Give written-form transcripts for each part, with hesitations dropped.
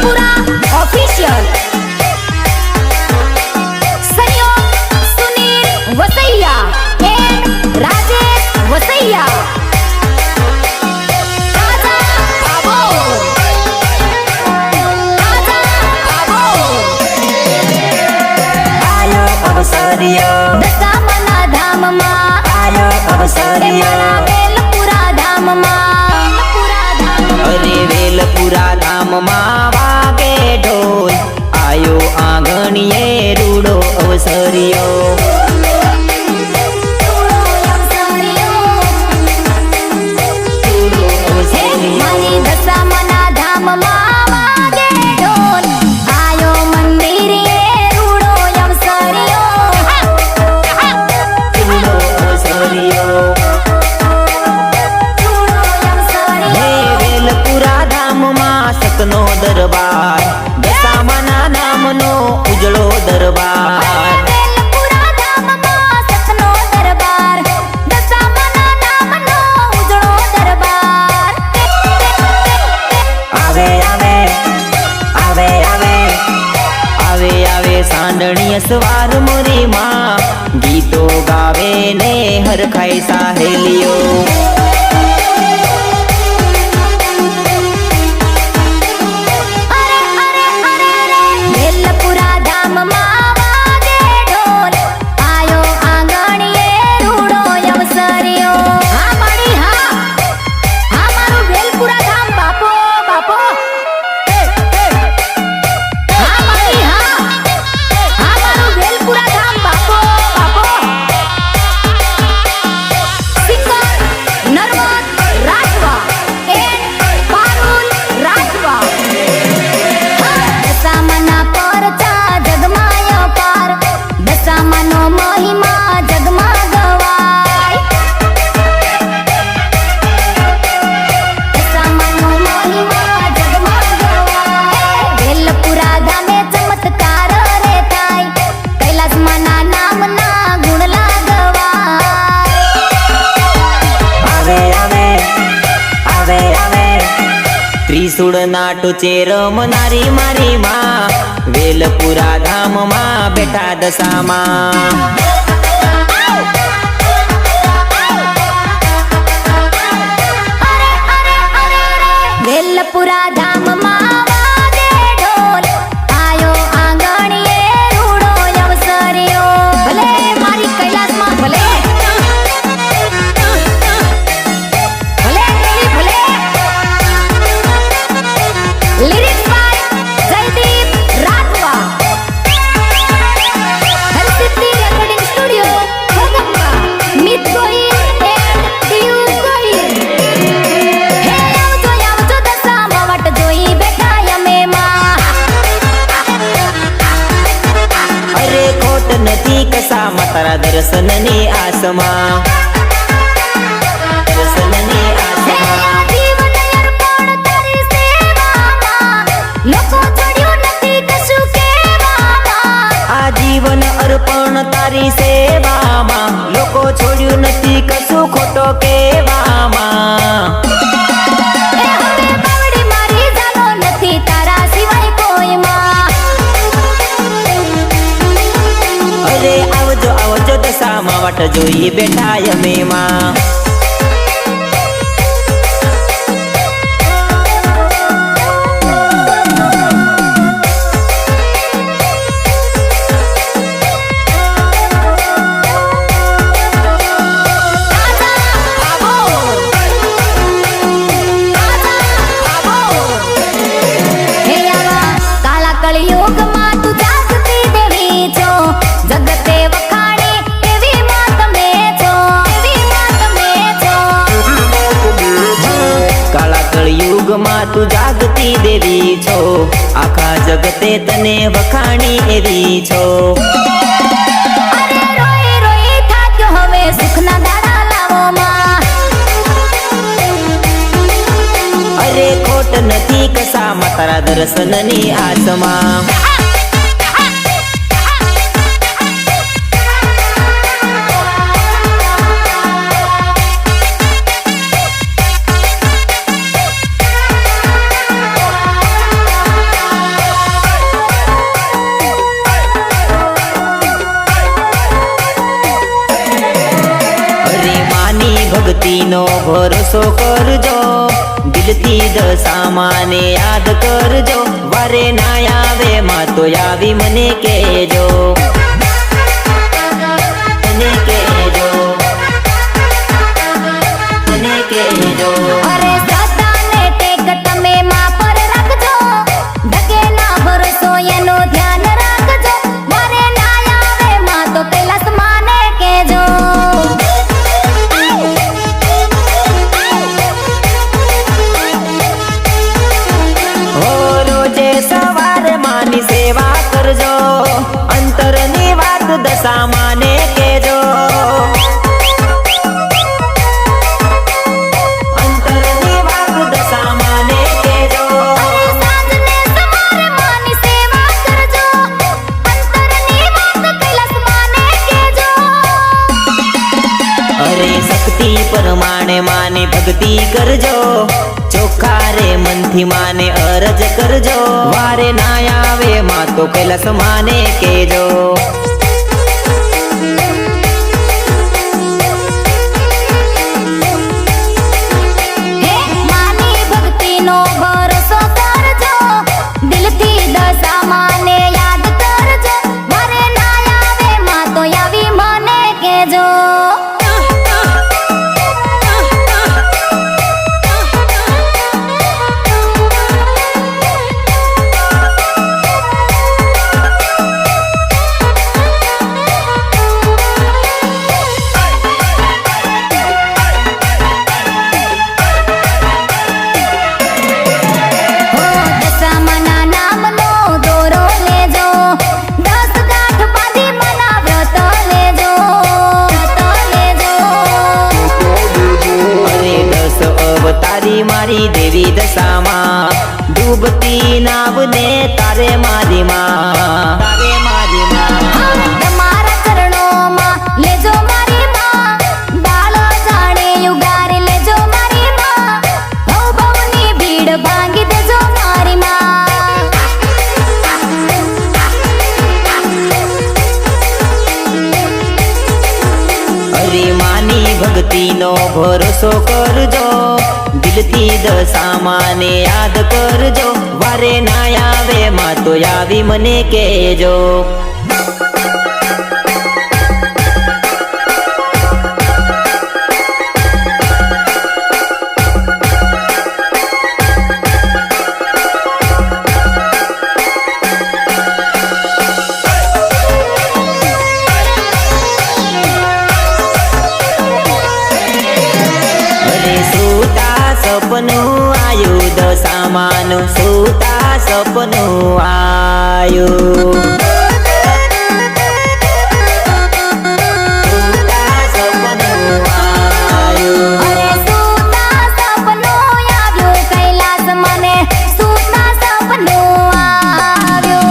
वेलपुरा official सहयोग Sunil वसैया and Rajesh वसैया। दशामाना धाम मां आयो अवसरियो वेलपुरा धाम मां अरे वेलपुरा धाम मां वागे ढोल आयो आंगणिये रूडो अवसरियो। मारी दशामाना धाम मां वागे ढोल आयो मंदिरे रूडो अवसरियो। सतनो दरबार दशामाना नामनो उजळो दरबार। वेलपुरा धाम मां सतनो दरबार दशामाना नामनो उजळो दरबार। आवे आवे आवे आवे आवे आवे सांडणीय सवार मोरी मां गीतो गावे ने हर खाई साहेलियो। त्रिशूळ नाटू चेर मनारी मारी मां वेलपुरा धाम मां बेटा दशा मां। वेलपुरा धाम मां वागे ढोल आयो आंगणिये रूडो अवसरियो। भले मारी कैलास मां भले भले भले lyrics by Jaydeep Rathwa Harsiddhi recording studio Bhogappa Mit Gohil and Diyu Gohil. हे आवजो दशा मां वाट जोई बेठा यमे मां। अरे खोट नथी कसा मां तारा दर्शननी आसमा दर्शननी आसमा। जीवन अर्पण तारी सेવામાં લોકો છોડ્યું નથી કશું કહેવામાં। આ જીવન અર્પણ તારી સેવામાં લોકો છોડ્યું નથી કશું ખોટો કહેવામાં। એ હવે બાવડી મારી જાનો નથી તારા સિવાય કોઈમાં। અરે આવજો આવજો દશામાં વાટ જોઈ બેઠા અમે માં। યુગમાં તું જાગતી દેવી છો આખા જગતે તને વખાણી એવી છો। અરે રોઈ રોઈ થાક્યો હવે સુખના દાડા લાવો માં। અરે ખોટ નથી કસામાં તારા દર્શનની આસમાં। ભરોસો કરજો, દિલથી દશામાને યાદ કરજો, વારે ના આવે માં તો આવી મને કહેજો, મને કહેજો, મને કહેજો. અરે શ્રદ્ધાને ટેક તમે માં પર રાખજો, ડગે ના ભરોસો એનું ધ્યાન રાખજો, વારે ના આવે માં તો કૈલાસ માને કહેજો. હો રોજે સવારે માની સેવા કરજો, અંતરની વાત દશામાને કહેજો, અંતરની વાત દશામાને કહેજો. અરે સાંજને સવારે માની સેવા કરજો, અંતરની વાત કૈલાસ માને કહેજો. અરે શક્તિ પ્રમાણે માને ભક્તિ કરજો, ચોખ્ખા રે મનથી માને અરજ કરજો, વારે ના આવે માં તો કૈલાસ માને કહેજો. હે માની ભક્તિનો ભરોસો કરજો, દિલથી દશામાને યાદ કરજો, વારે ના આવે માં તો આવી મને કહેજો. હો દશામાના નામનો દોરો લેજો, 10 ગાંઠ બાંધી મના વ્રત લેજો, વ્રત લેજો. અરે 10 અવતારી મારી દેવી દશામાં, ડૂબતી નાવને તારે મારી માં, તારે મારી માં. તમારા ચરણોમાં લેજો મારી માં, બાળો જાણે યુગારી લેજો મારી માં, ભવ ભવની ભીડ ભાંગી દેજો મારી માં. અરે માની ભક્તિનો ભરોસો કરજો, દિલથી દશામાને યાદ કરજો, વારે ના આવે માં તો આવી મને કહેજો. અરે સૂતા સપનું આયુ દશામાનું, સૂતા સપનું આયુ, સૂતા સપનું આયુ. અરે સૂતા સપનું આવ્યું કૈલાસ મને, સૂતા સપનું આવ્યું.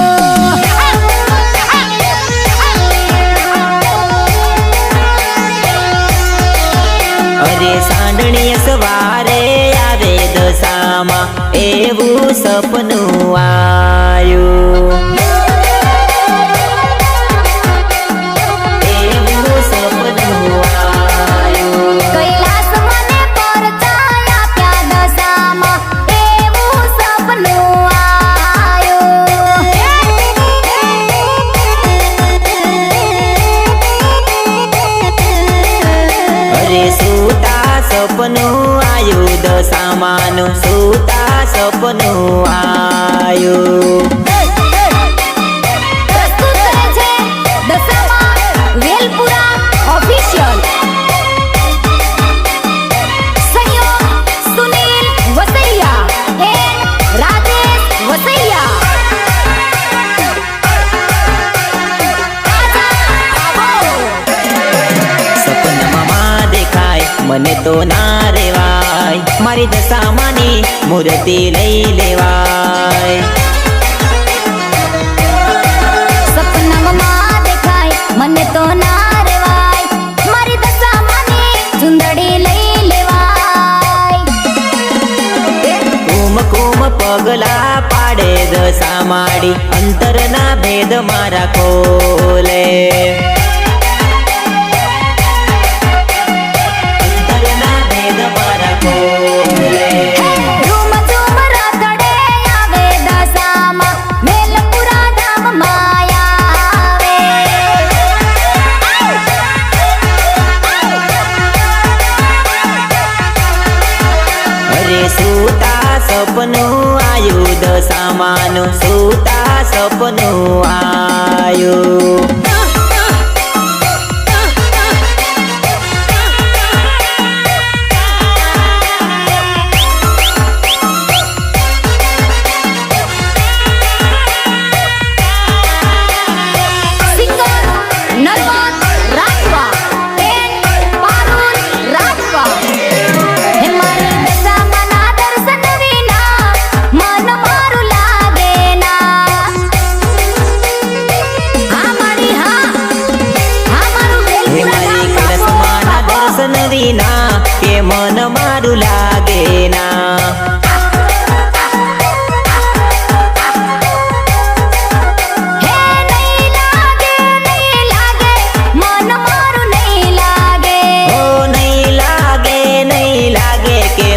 અરે સાંડણીય સવારે આવે દશામાં, એવું સપનું આયું, એવું સપનું આયું. કૈલાસ મને પરચાયા આપ્યા દશામાં, એવું સપનું આવ્યું. અરે સૂતા સપનું આયુ દશામાનું, સૂતા સપનું આયુ. પ્રસ્તુત કરે છે દશામાં વેલપુરા ઓફિશિયલ. સહયોગ સુનિલ વસૈયા એન્ડ રાજેશ વસૈયા. સપનામાં માં દેખાય મને તો ના રેવાય, મારી દશામાની મૂર્તિ લઈ લેવાય. સપનામાં દેખાય મને તો ના રેવાય, મારી દશામાની ચુંદડી લઈ લેવાય. કુમ કુમ પગલા પાડે દશામાડી, અંતરના ભેદ મારા ખોલે, અંતરના ભેદ મારે સૂતા સપનું આયુ દશામાનું સૂતા સપનું આયુ વિના કે મન મારું લાગે ના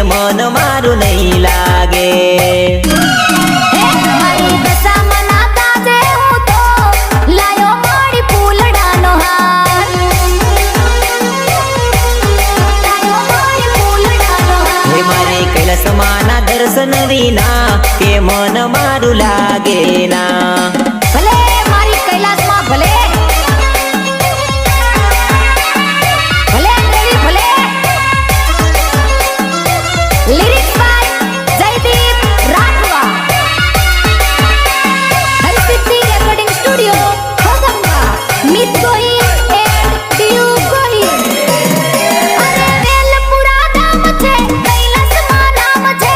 મન મારું નહીં લાગે કૈલાસમાના દર્શન વિના કે મન મારું લાગે ના ભલે મારી કૈલાસમાં ભલે ભલે દેવી ભલે lyrics by Jaydeep Rathwa Harisiddhi recording studio Khodamba Mit Gohil and Diu Gohil અરે વેલપુરા ધામ છે કૈલાસમાં નામ છે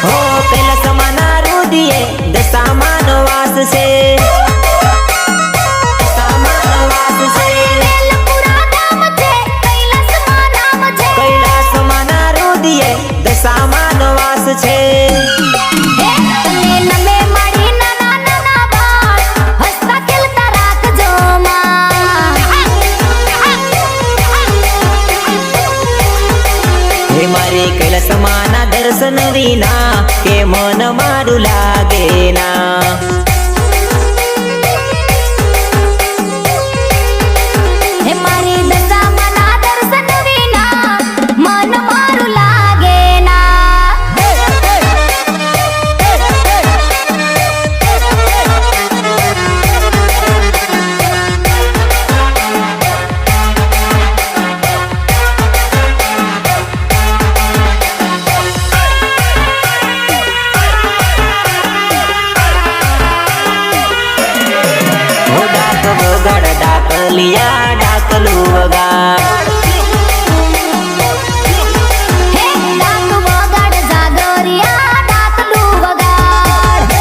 હો કૈલાસમાના રુદિયે દશામાન વાસ છે દશામાન વાસ છે હે મારી કૈલાસમાના દર્શન વિના કે મન મારું લાગે ના હે મારી દશામાના દર્શન વિના મન મારું લાગે ના વગાડ ડાકલિયા ડાકલું વગાડ હે ડાક વગાડ જાગરિયા ડાકલું વગાડ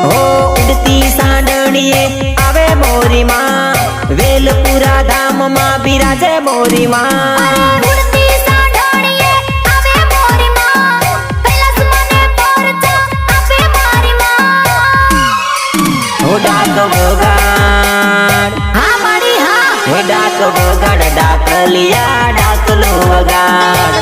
હો ઉડતી સાંડણીએ આવે મોરી માં વેલપુરા ધામમાં બિરાજે મોરી માં ઉડતી સાંઢણીએ આવે મોરી માં કૈલાસમાંને પરચા આપે મારી માં હો ડાક વગાડ હા મારી હા હે ડાક વગાડ ડાકલિયા ડાકલું વગાડ